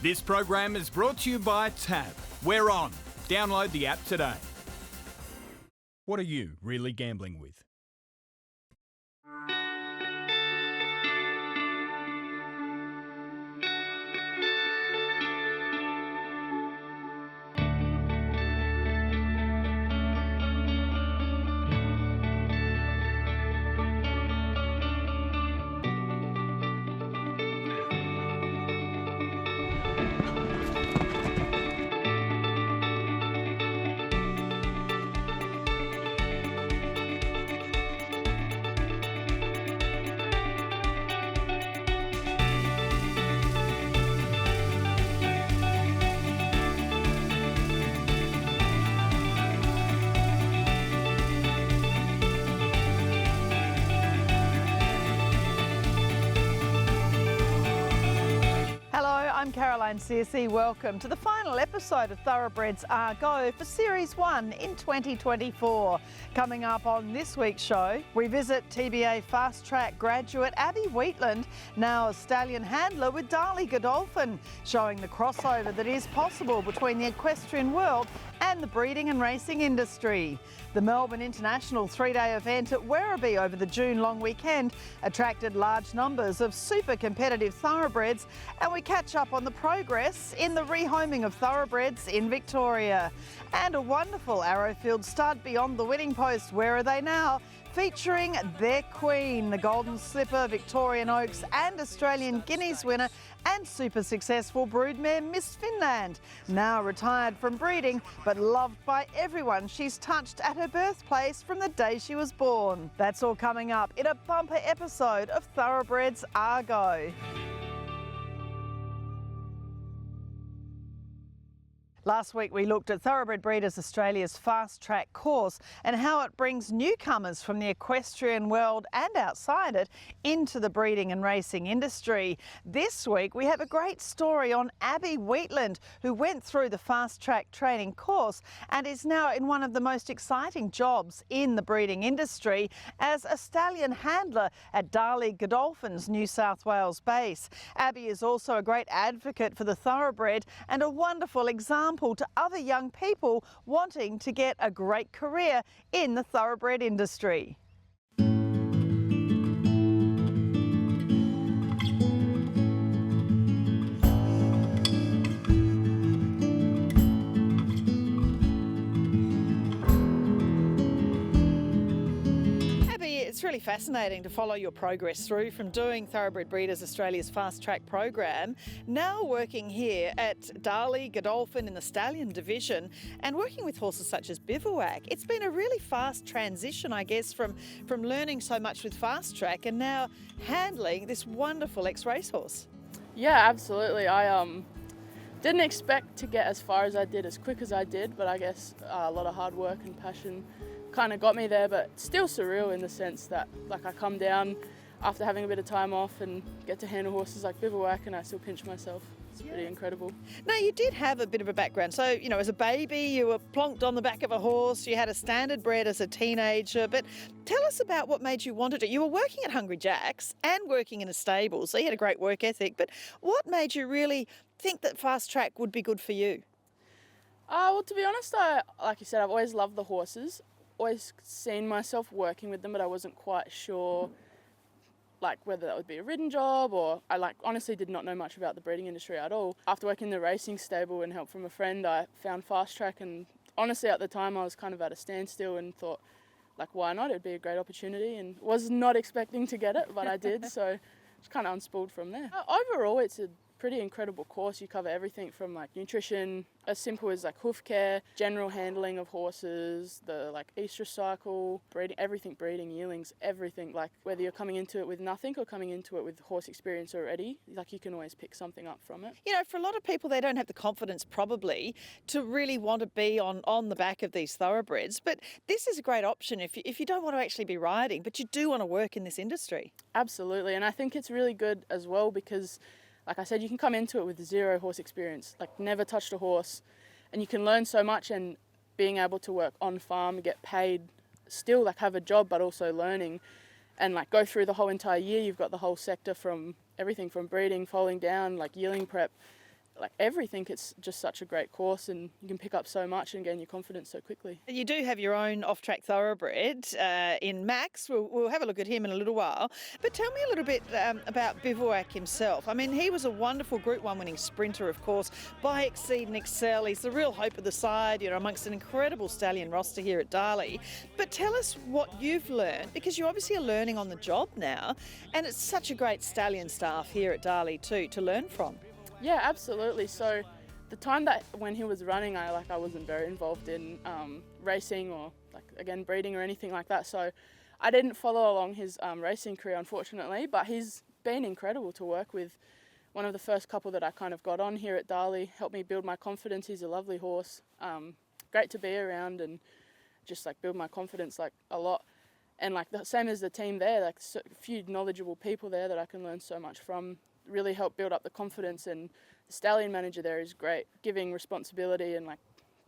This program is brought to you by Tab. We're on. Download the app today. What are you really gambling with? I'm Searcy. Welcome to the final episode of Thoroughbreds Are Go for Series 1 in 2024. Coming up on this week's show, we visit TBA Fast Track graduate Abby Wheatland, now a stallion handler with Darley Godolphin, showing the crossover that is possible between the equestrian world and the breeding and racing industry. The Melbourne International three-day event at Ware over the June long weekend attracted large numbers of super competitive thoroughbreds, and we catch up on the progress in the rehoming of thoroughbreds in Victoria. And a wonderful Arrowfield stud beyond the winning post. Where are they now? Featuring their queen, the Golden Slipper, Victorian Oaks and Australian Guineas winner and super successful broodmare Miss Finland. Now retired from breeding but loved by everyone she's touched at her birthplace from the day she was born. That's all coming up in a bumper episode of Thoroughbreds Are Go. Last week we looked at Thoroughbred Breeders Australia's Fast Track course and how it brings newcomers from the equestrian world and outside it into the breeding and racing industry. This week we have a great story on Abby Wheatland, who went through the Fast Track training course and is now in one of the most exciting jobs in the breeding industry as a stallion handler at Darley Godolphin's New South Wales base. Abby is also a great advocate for the thoroughbred and a wonderful example to other young people wanting to get a great career in the thoroughbred industry. It's really fascinating to follow your progress through from doing Thoroughbred Breeders Australia's Fast Track program, now working here at Darley Godolphin in the stallion division and working with horses such as Bivouac. It's been a really fast transition, I guess, from learning so much with Fast Track and now handling this wonderful ex-racehorse. Yeah, absolutely. I didn't expect to get as far as I did, as quick as I did, but I guess a lot of hard work and passion kind of got me there, but still surreal in the sense that like I come down after having a bit of time off and get to handle horses like Bivouac and I still pinch myself. It's pretty incredible. Now, you did have a bit of a background. So, you know, as a baby, you were plonked on the back of a horse, you had a standard bred as a teenager, but tell us about what made you want to do. You were working at Hungry Jack's and working in a stable, so you had a great work ethic, but what made you really think that Fast Track would be good for you? Well, to be honest, like you said, I've always loved the horses. Always seen myself working with them, but I wasn't quite sure like whether that would be a ridden job or I honestly did not know much about the breeding industry at all. After working in the racing stable and help from a friend, I found Fast Track, and honestly at the time I was kind of at a standstill and thought like why not, it'd be a great opportunity, and was not expecting to get it, but I did, so just kind of unspooled from there. Overall it's a pretty incredible course. You cover everything from like nutrition, as simple as like hoof care, general handling of horses, the like estrus cycle, breeding, everything, breeding, yearlings, everything. Like whether you're coming into it with nothing or coming into it with horse experience already, like you can always pick something up from it. You know, for a lot of people, they don't have the confidence probably to really want to be on the back of these thoroughbreds, but this is a great option if you don't want to actually be riding, but you do want to work in this industry. Absolutely, and I think it's really good as well because like I said, you can come into it with zero horse experience, like never touched a horse, and you can learn so much, and being able to work on farm, get paid, still like have a job, but also learning and like go through the whole entire year. You've got the whole sector from everything from breeding, foaling down, like yearling prep, like everything. It's just such a great course, and you can pick up so much and gain your confidence so quickly. You do have your own off-track thoroughbred in Max. We'll have a look at him in a little while. But tell me a little bit about Bivouac himself. I mean, he was a wonderful Group 1 winning sprinter, of course, by Exceed and Excel. He's the real hope of the side, amongst an incredible stallion roster here at Darley. But tell us what you've learned, because you obviously are learning on the job now, and it's such a great stallion staff here at Darley too to learn from. Yeah, absolutely. So the time that when he was running, I wasn't very involved in racing or again breeding or anything like that. So I didn't follow along his racing career, unfortunately. But he's been incredible to work with. One of the first couple that I kind of got on here at Darley, helped me build my confidence. He's a lovely horse, great to be around, and just build my confidence a lot. And the same as the team there, a few knowledgeable people there that I can learn so much from. Really help build up the confidence, and the stallion manager there is great, giving responsibility and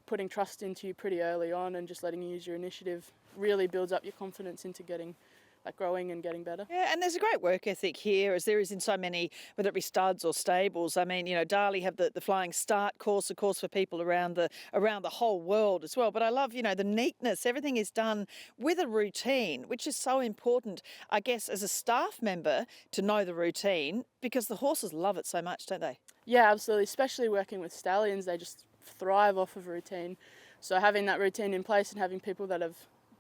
putting trust into you pretty early on, and just letting you use your initiative really builds up your confidence into getting growing and getting better. Yeah, and there's a great work ethic here, as there is in so many, whether it be studs or stables. I mean, Darley have the Flying Start course, of course, for people around the whole world as well. But I love, the neatness. Everything is done with a routine, which is so important, I guess, as a staff member to know the routine, because the horses love it so much, don't they? Yeah, absolutely. Especially working with stallions, they just thrive off of routine. So having that routine in place and having people that have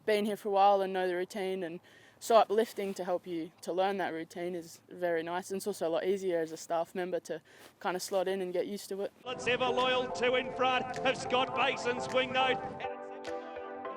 been here for a while and know the routine and so uplifting to help you to learn that routine is very nice. And it's also a lot easier as a staff member to kind of slot in and get used to it. Let's have a loyal two in front of Scott Bason's wing note.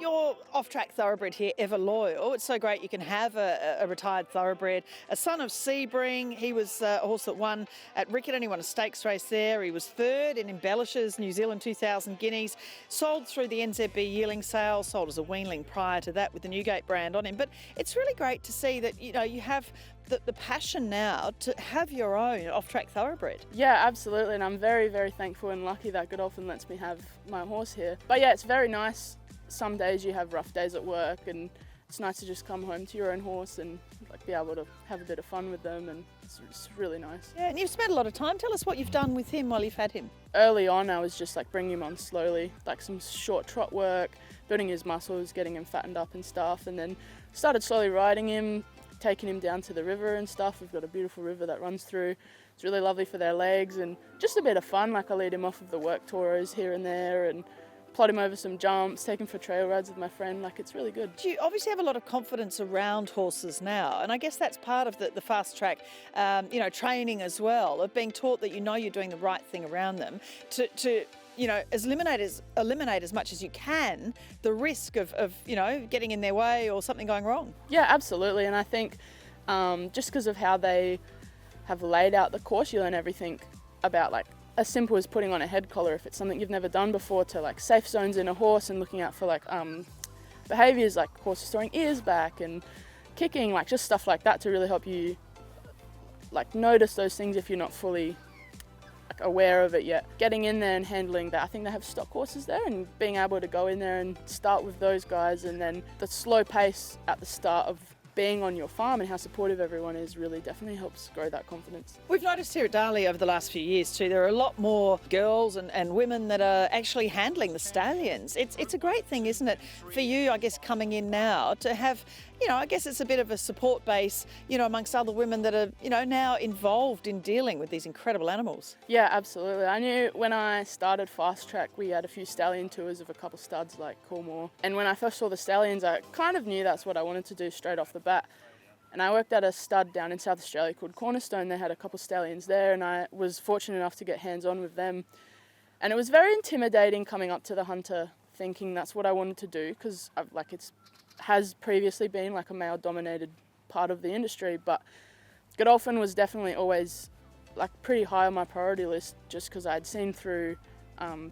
Your off-track thoroughbred here, Ever Loyal. It's so great you can have a retired thoroughbred. A son of Sebring. He was a horse that won at Rickett, only won a stakes race there. He was third in Embellishes, New Zealand 2,000 guineas. Sold through the NZB yearling sale, sold as a weanling prior to that with the Newgate brand on him. But it's really great to see that, you have the passion now to have your own off-track thoroughbred. Yeah, absolutely. And I'm very, very thankful and lucky that Godolphin lets me have my horse here. But yeah, it's very nice. Some days you have rough days at work, and it's nice to just come home to your own horse and be able to have a bit of fun with them, and it's really nice. Yeah, and you've spent a lot of time. Tell us what you've done with him while you've had him. Early on, I was just bringing him on slowly, some short trot work, building his muscles, getting him fattened up and stuff, and then started slowly riding him, taking him down to the river and stuff. We've got a beautiful river that runs through. It's really lovely for their legs and just a bit of fun. I lead him off of the work toros here and there and plot him over some jumps, take him for trail rides with my friend. It's really good. You obviously have a lot of confidence around horses now, and I guess that's part of the fast track, training as well, of being taught that you're doing the right thing around them to eliminate as much as you can the risk of getting in their way or something going wrong. Yeah, absolutely. And I think just because of how they have laid out the course, you learn everything about as simple as putting on a head collar if it's something you've never done before, to safe zones in a horse and looking out for behaviours like horses throwing ears back and kicking, just stuff like that to really help you notice those things if you're not fully aware of it yet. Getting in there and handling that. I think they have stock horses there, and being able to go in there and start with those guys, and then the slow pace at the start of being on your farm and how supportive everyone is really definitely helps grow that confidence. We've noticed here at Darley over the last few years too, there are a lot more girls and women that are actually handling the stallions. It's a great thing, isn't it, for you, I guess, coming in now to have, I guess it's a bit of a support base, amongst other women that are, now involved in dealing with these incredible animals. Yeah, absolutely. I knew when I started Fast Track, we had a few stallion tours of a couple studs like Coolmore. And when I first saw the stallions, I kind of knew that's what I wanted to do straight off the bat. And I worked at a stud down in South Australia called Cornerstone. They had a couple stallions there, and I was fortunate enough to get hands-on with them. And it was very intimidating coming up to the hunter thinking that's what I wanted to do, because it's has previously been a male-dominated part of the industry, but Godolphin was definitely always pretty high on my priority list, just because I'd seen through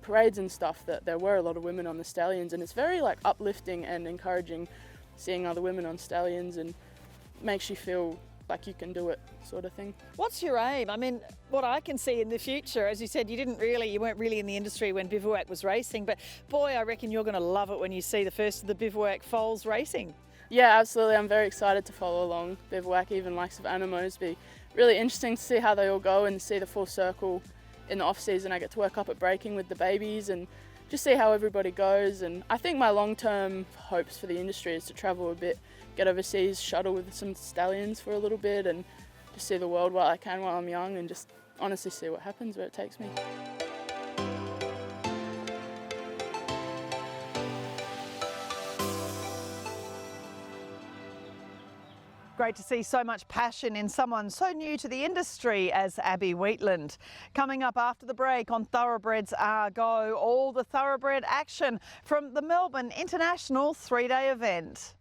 parades and stuff that there were a lot of women on the stallions, and it's very uplifting and encouraging seeing other women on stallions, and makes you feel like you can do it, sort of thing. What's your aim? I mean, what I can see in the future, as you said, you weren't really in the industry when Bivouac was racing, but boy, I reckon you're going to love it when you see the first of the Bivouac foals racing. Yeah, absolutely. I'm very excited to follow along Bivouac, even likes of Animos. Be really interesting to see how they all go and see the full circle in the off season I get to work up at breaking with the babies and just see how everybody goes. And I think my long-term hopes for the industry is to travel a bit, get overseas, shuttle with some stallions for a little bit and just see the world while I can while I'm young and just honestly see what happens, where it takes me. Great to see so much passion in someone so new to the industry as Abby Wheatland. Coming up after the break on Thoroughbreds Are Go, all the thoroughbred action from the Melbourne International 3-day event.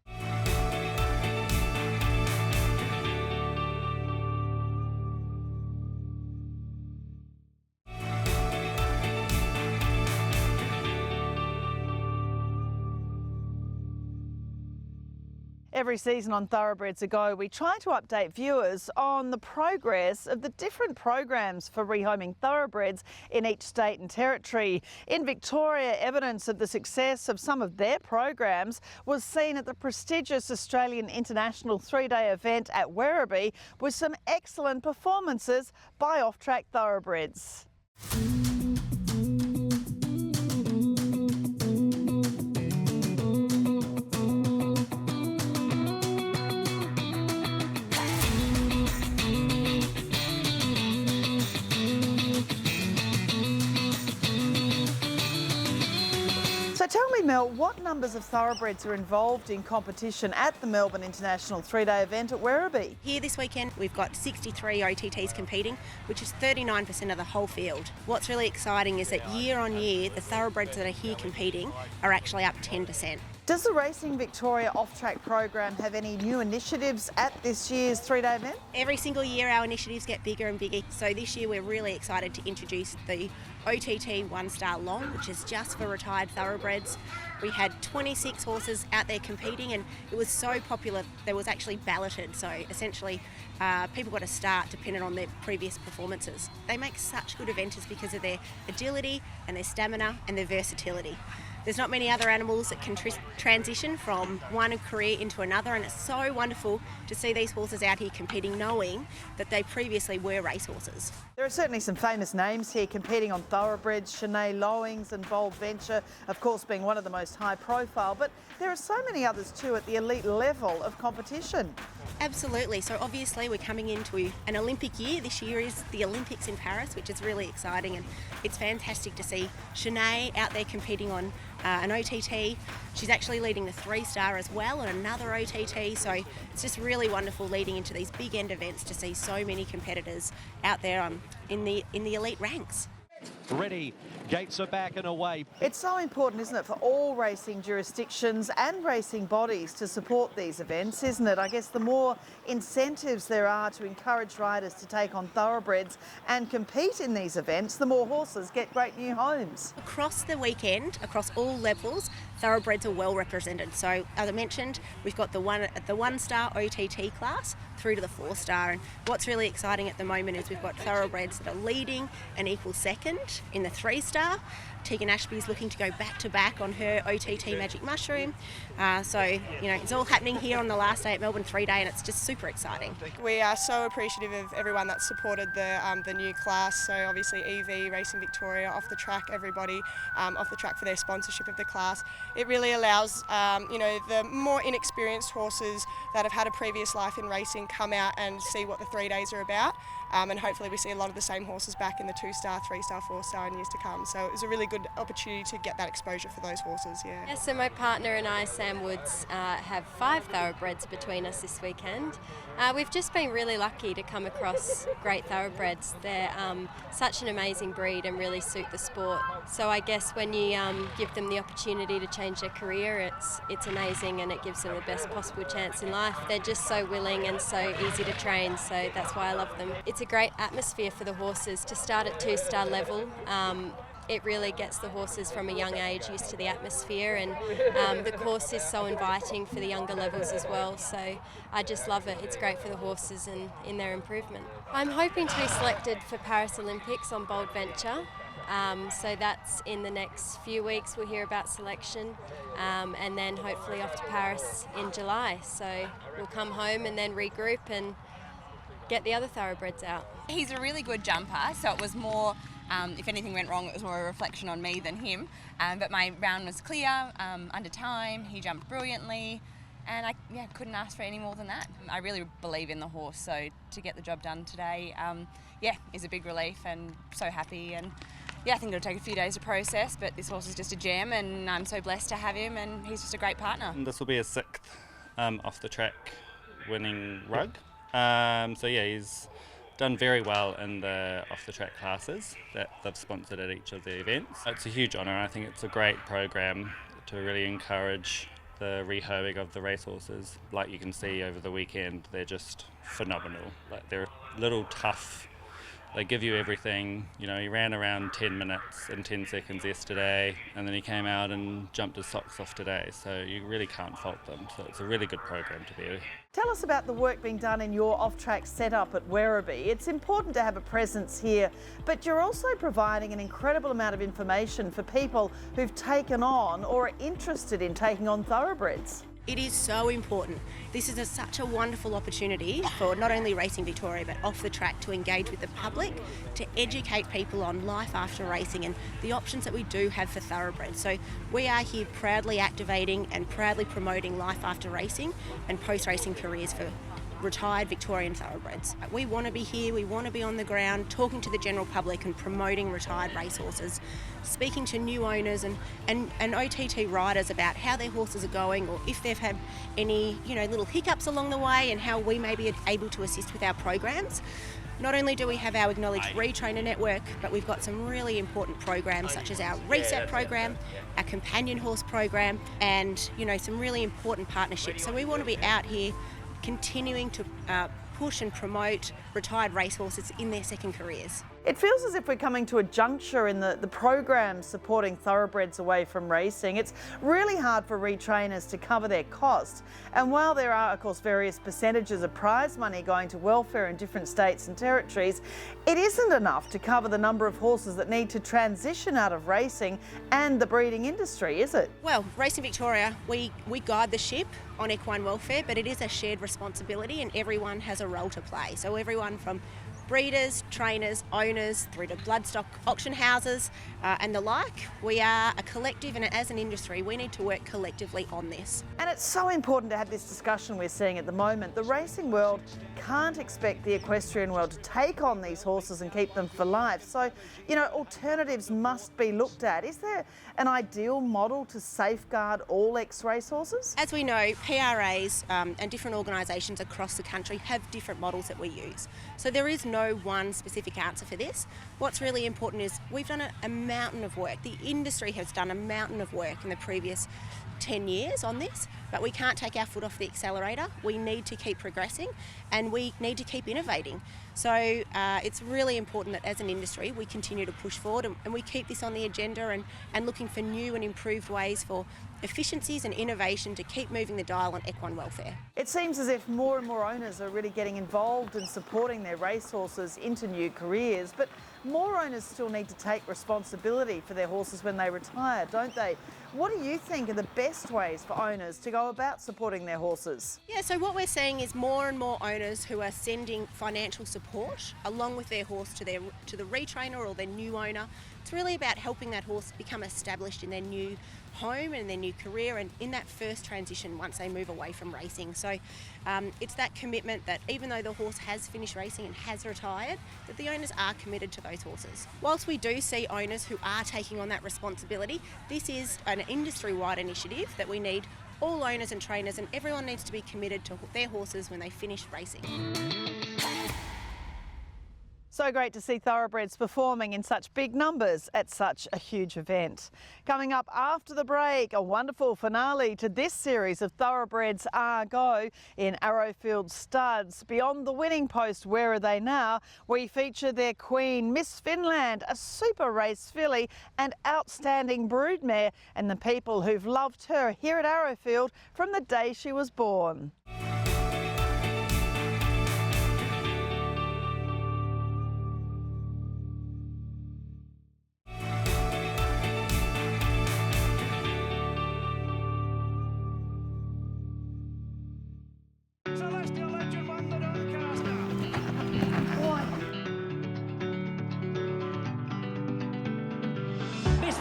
Every season on Thoroughbreds Are Go, we try to update viewers on the progress of the different programs for rehoming thoroughbreds in each state and territory. In Victoria, evidence of the success of some of their programs was seen at the prestigious Australian International 3-day event at Werribee with some excellent performances by off-track thoroughbreds. So tell me, Mel, what numbers of thoroughbreds are involved in competition at the Melbourne International 3-day event at Werribee? Here this weekend we've got 63 OTTs competing, which is 39% of the whole field. What's really exciting is that year on year the thoroughbreds that are here competing are actually up 10%. Does the Racing Victoria off-track program have any new initiatives at this year's 3-day event? Every single year our initiatives get bigger and bigger, so this year we're really excited to introduce the OTT 1-star long, which is just for retired thoroughbreds. We had 26 horses out there competing and it was so popular there was actually balloted, so essentially people got a start depending on their previous performances. They make such good eventers because of their agility and their stamina and their versatility. There's not many other animals that can transition from one career into another, and it's so wonderful to see these horses out here competing knowing that they previously were racehorses. There are certainly some famous names here competing on thoroughbreds, Shanae Lowings and Bold Venture, of course being one of the most high profile, but there are so many others too at the elite level of competition. Absolutely, so obviously we're coming into an Olympic year. This year is the Olympics in Paris, which is really exciting, and it's fantastic to see Shanae out there competing on an OTT. She's actually leading the 3-star as well on another OTT, so it's just really wonderful leading into these big end events to see so many competitors out there in the elite ranks. Ready, gates are back and away. It's so important, isn't it, for all racing jurisdictions and racing bodies to support these events, isn't it? I guess the more incentives there are to encourage riders to take on thoroughbreds and compete in these events, the more horses get great new homes. Across the weekend, across all levels, thoroughbreds are well represented. So as I mentioned, we've got the 1-star OTT class through to the 4-star, and what's really exciting at the moment is we've got thoroughbreds that are leading an equal second in the 3-star. Tegan Ashby's looking to go back-to-back on her OTT Magic Mushroom. So, you know, it's all happening here on the last day at Melbourne 3-day, and it's just super exciting. We are so appreciative of everyone that supported the new class. So obviously EV, Racing Victoria, Off the Track, everybody off the track for their sponsorship of the class. It really allows, you know, the more inexperienced horses that have had a previous life in racing come out and see what the 3 days are about. And hopefully we see a lot of the same horses back in the 2-star, 3-star, 4-star in years to come. So it was a really good opportunity to get that exposure for those horses, yeah. Yeah, so my partner and I, Sam Woods, have 5 thoroughbreds between us this weekend. We've just been really lucky to come across great thoroughbreds. They're such an amazing breed and really suit the sport. So I guess when you give them the opportunity to change their career, it's amazing and it gives them the best possible chance in life. They're just so willing and so easy to train, so that's why I love them. It's a great atmosphere for the horses to start at 2-star level. It really gets the horses from a young age used to the atmosphere, and the course is so inviting for the younger levels as well, so I just love it. It's great for the horses and in their improvement. I'm hoping to be selected for Paris Olympics on Bold Venture, so that's in the next few weeks. We'll hear about selection, and then hopefully off to Paris in July, so we'll come home and then regroup and get the other thoroughbreds out. He's a really good jumper, so it was more If anything went wrong, it was more a reflection on me than him. But my round was clear, under time. He jumped brilliantly, and I couldn't ask for any more than that. I really believe in the horse, so to get the job done today, is a big relief, and so happy. And I think it'll take a few days to process, but this horse is just a gem, and I'm so blessed to have him, and he's just a great partner. This will be his 6th off the track winning rug. He's done very well in the off the track classes that they've sponsored at each of the events. It's a huge honour. I think it's a great program to really encourage the rehoming of the racehorses. Like you can see over the weekend, they're just phenomenal. Like, they're a little tough. They give you everything. You know, he ran around 10 minutes and 10 seconds yesterday, and then he came out and jumped his socks off today. So you really can't fault them. So it's a really good program to be. Tell us about the work being done in your off-track setup at Werribee. It's important to have a presence here, but you're also providing an incredible amount of information for people who've taken on or are interested in taking on thoroughbreds. It is so important. This is such a wonderful opportunity for not only Racing Victoria but off the track to engage with the public, to educate people on life after racing and the options that we do have for thoroughbreds. So we are here proudly activating and proudly promoting life after racing and post-racing careers for retired Victorian thoroughbreds. We want to be here, we want to be on the ground, talking to the general public and promoting retired racehorses, speaking to new owners and OTT riders about how their horses are going, or if they've had any little hiccups along the way, and how we may be able to assist with our programs. Not only do we have our Acknowledged Retrainer network, but we've got some really important programs such as our Reset program, our Companion Horse program, and some really important partnerships. So we want to be out here continuing to push and promote retired racehorses in their second careers. It feels as if we're coming to a juncture in the program supporting thoroughbreds away from racing. It's really hard for retrainers to cover their costs. And while there are, of course, various percentages of prize money going to welfare in different states and territories, it isn't enough to cover the number of horses that need to transition out of racing and the breeding industry, is it? Well, Racing Victoria, we guide the ship on equine welfare, but it is a shared responsibility and everyone has a role to play. So everyone from breeders, trainers, owners, through to bloodstock auction houses and the like. We are a collective, and as an industry we need to work collectively on this. And it's so important to have this discussion we're seeing at the moment. The racing world can't expect the equestrian world to take on these horses and keep them for life. So, alternatives must be looked at. Is there an ideal model to safeguard all ex-racehorses? As we know, PRAs and different organisations across the country have different models that we use. So there is no one specific answer for this. What's really important is we've done a mountain of work. The industry has done a mountain of work in the previous 10 years on this, but we can't take our foot off the accelerator. We need to keep progressing and we need to keep innovating. So it's really important that as an industry we continue to push forward and we keep this on the agenda and looking for new and improved ways for efficiencies and innovation to keep moving the dial on equine welfare. It seems as if more and more owners are really getting involved in supporting their racehorses into new careers, but more owners still need to take responsibility for their horses when they retire, don't they? What do you think are the best ways for owners to go about supporting their horses? Yeah, so what we're seeing is more and more owners who are sending financial support along with their horse to the retrainer or their new owner. It's really about helping that horse become established in their new home and their new career and in that first transition once they move away from racing. So it's that commitment that even though the horse has finished racing and has retired, that the owners are committed to those horses. Whilst we do see owners who are taking on that responsibility, this is an industry-wide initiative that we need all owners and trainers, and everyone needs to be committed to their horses when they finish racing. So great to see thoroughbreds performing in such big numbers at such a huge event. Coming up after the break, a wonderful finale to this series of Thoroughbreds Go in Arrowfield Studs. Beyond the winning post, where are they now? We feature their queen, Miss Finland, a super race filly and outstanding broodmare, and the people who've loved her here at Arrowfield from the day she was born.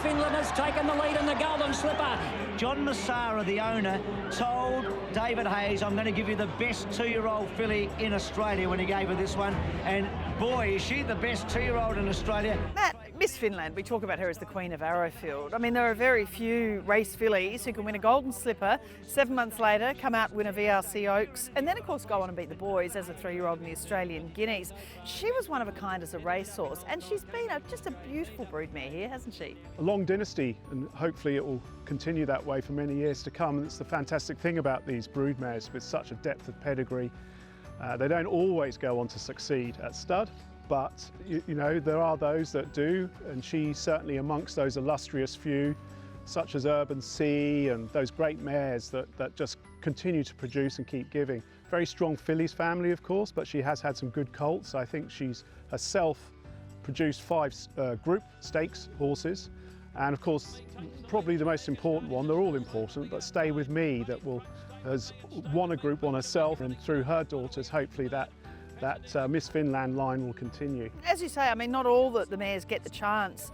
Finland has taken the lead in the Golden Slipper. John Massara, the owner, told David Hayes, I'm going to give you the best 2-year-old filly in Australia when he gave her this one. And boy, is she the best 2-year-old in Australia. Matt, Miss Finland, we talk about her as the Queen of Arrowfield. I mean, there are very few race fillies who can win a Golden Slipper, 7 months later come out and win a VRC Oaks, and then of course go on and beat the boys as a 3-year-old in the Australian Guineas. She was one of a kind as a racehorse, and she's been just a beautiful broodmare here, hasn't she? A long dynasty, and hopefully it will continue that way for many years to come. And it's the fantastic thing about these broodmares with such a depth of pedigree. They don't always go on to succeed at stud, but you know, there are those that do, and she's certainly amongst those illustrious few, such as Urban Sea and those great mares that just continue to produce and keep giving. Very strong fillies family, of course, but she has had some good colts. I think she's herself produced 5 group stakes horses, and of course probably the most important one, they're all important, but Stay With Me, that has won a Group 1 herself, and through her daughters hopefully that Miss Finland line will continue. As you say, I mean, not all the mares get the chance.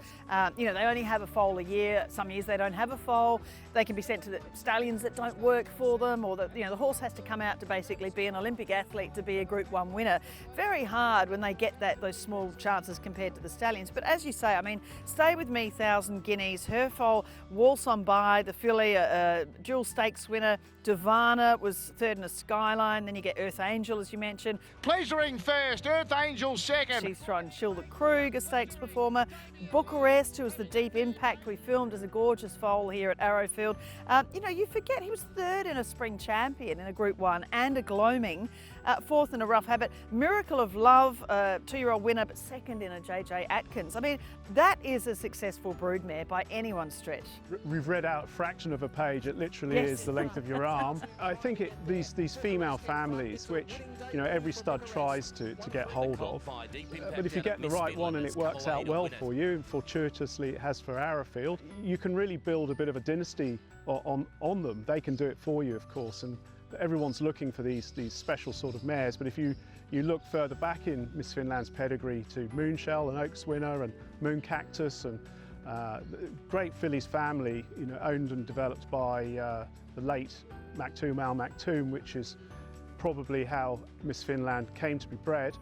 You know, they only have a foal a year. Some years they don't have a foal. They can be sent to the stallions that don't work for them, or the horse has to come out to basically be an Olympic athlete to be a Group 1 winner. Very hard when they get those small chances compared to the stallions. But as you say, I mean, Stay With Me, 1,000 guineas. Her foal, Waltz On By, the filly, a dual stakes winner. Divana was 3rd in a Skyline. Then you get Earth Angel, as you mentioned. Pleasuring first, Earth Angel second. She's thrown Shilda Krug, a stakes performer. Bucharest, who was the Deep Impact we filmed as a gorgeous foal here at Arrowfield. You know, you forget he was 3rd in a Spring Champion in a Group 1 and a Gloaming. 4th in a Rough Habit. Miracle of Love, 2-year-old winner, but 2nd in a JJ Atkins. I mean, that is a successful broodmare by anyone's stretch. We've read out a fraction of a page. It literally Yes. is the length of your arm. I think these female families, which every stud tries to get hold of, but if you get the right one and it works out well for you, and fortuitously it has for Arrowfield, you can really build a bit of a dynasty on them. They can do it for you, of course, and everyone's looking for these special sort of mares. But if you look further back in Miss Finland's pedigree to Moonshell, an Oaks winner, and Moon Cactus, and great fillies family, owned and developed by the late Al Maktoum, which is probably how Miss Finland came to be bred,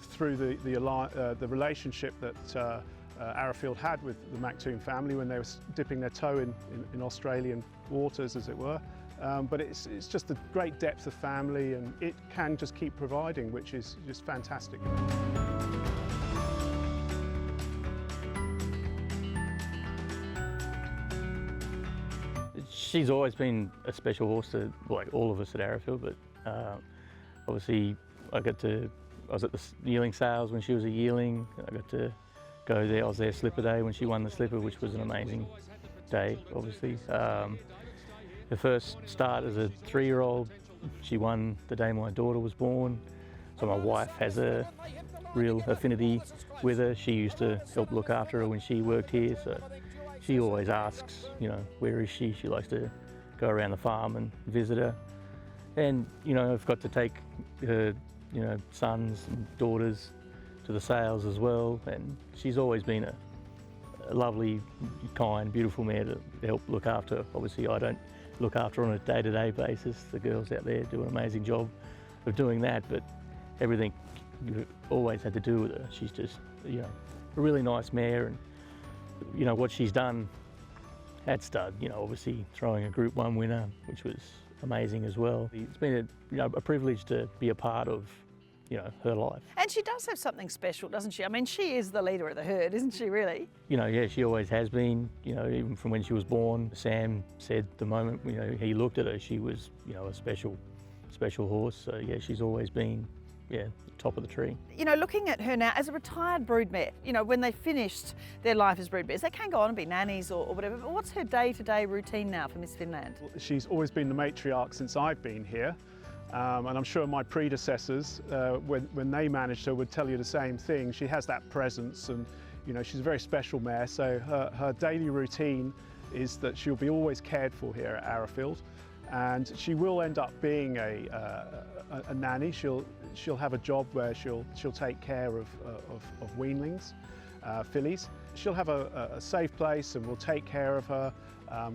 through the relationship that Arrowfield had with the Maktoum family when they were dipping their toe in Australian waters, as it were. But it's just a great depth of family, and it can just keep providing, which is just fantastic. She's always been a special horse to all of us at Arrowfield, but obviously I was at the yearling sales when she was a yearling. I got to go there. I was there Slipper Day when she won the Slipper, which was an amazing day, obviously. Her first start as a 3-year-old, she won the day my daughter was born. So my wife has a real affinity with her. She used to help look after her when she worked here, so she always asks, where is she? She likes to go around the farm and visit her. And, I've got to take her, sons and daughters to the sales as well. And she's always been a lovely, kind, beautiful mare to help look after her. Obviously, I don't look after her on a day-to-day basis. The girls out there do an amazing job of doing that, but everything you've always had to do with her. She's just, a really nice mare, and what she's done at stud, obviously throwing a Group 1 winner, which was amazing as well. It's been a privilege to be a part of, her life. And she does have something special, doesn't she? I mean, she is the leader of the herd, isn't she, really? Yeah, she always has been, even from when she was born. Sam said the moment, he looked at her, she was, a special horse. So, yeah, she's always been, top of the tree. Looking at her now as a retired broodmare, when they finished their life as broodmares, they can go on and be nannies or whatever, but what's her day-to-day routine now for Miss Finland? She's always been the matriarch since I've been here. And I'm sure my predecessors, when they managed her, would tell you the same thing. She has that presence, and she's a very special mare. So her daily routine is that she'll be always cared for here at Arrowfield, and she will end up being a nanny. She'll have a job where she'll take care of weanlings, fillies, she'll have a safe place and we'll take care of her.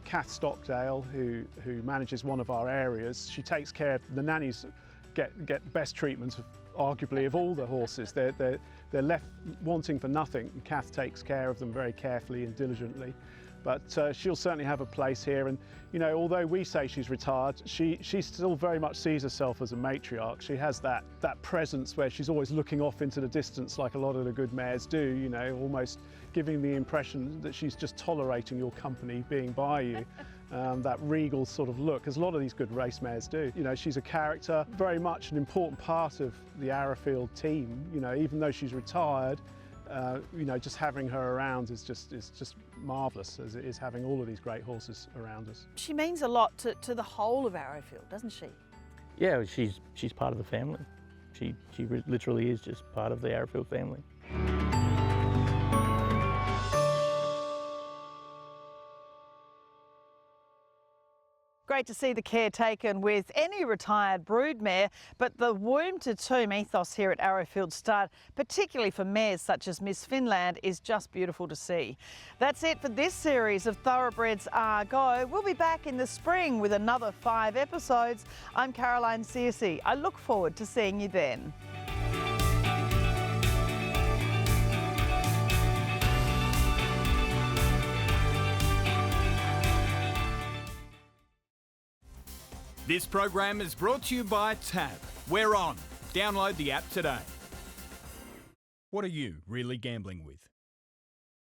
Kath Stockdale, who manages one of our areas, she takes care of the nannies. Get best treatment, arguably, of all the horses. They're left wanting for nothing. And Kath takes care of them very carefully and diligently. But she'll certainly have a place here. And you know, although we say she's retired, she still very much sees herself as a matriarch. She has that presence where she's always looking off into the distance, like a lot of the good mares do. You know, almost giving the impression that she's just tolerating your company, being by you. That regal sort of look, as a lot of these good race mares do. You know, she's a character, very much an important part of the Arrowfield team. You know, even though she's retired, you know, just having her around is just marvellous, as it is having all of these great horses around us. She means a lot to the whole of Arrowfield, doesn't she? Yeah, she's part of the family. She literally is just part of the Arrowfield family. Great to see the care taken with any retired broodmare, but the womb-to-tomb ethos here at Arrowfield Stud, particularly for mares such as Miss Finland, is just beautiful to see. That's it for this series of Thoroughbreds Are Go. We'll be back in the spring with another 5 episodes. I'm Caroline Searcy. I look forward to seeing you then. This program is brought to you by Tab. We're on. Download the app today. What are you really gambling with?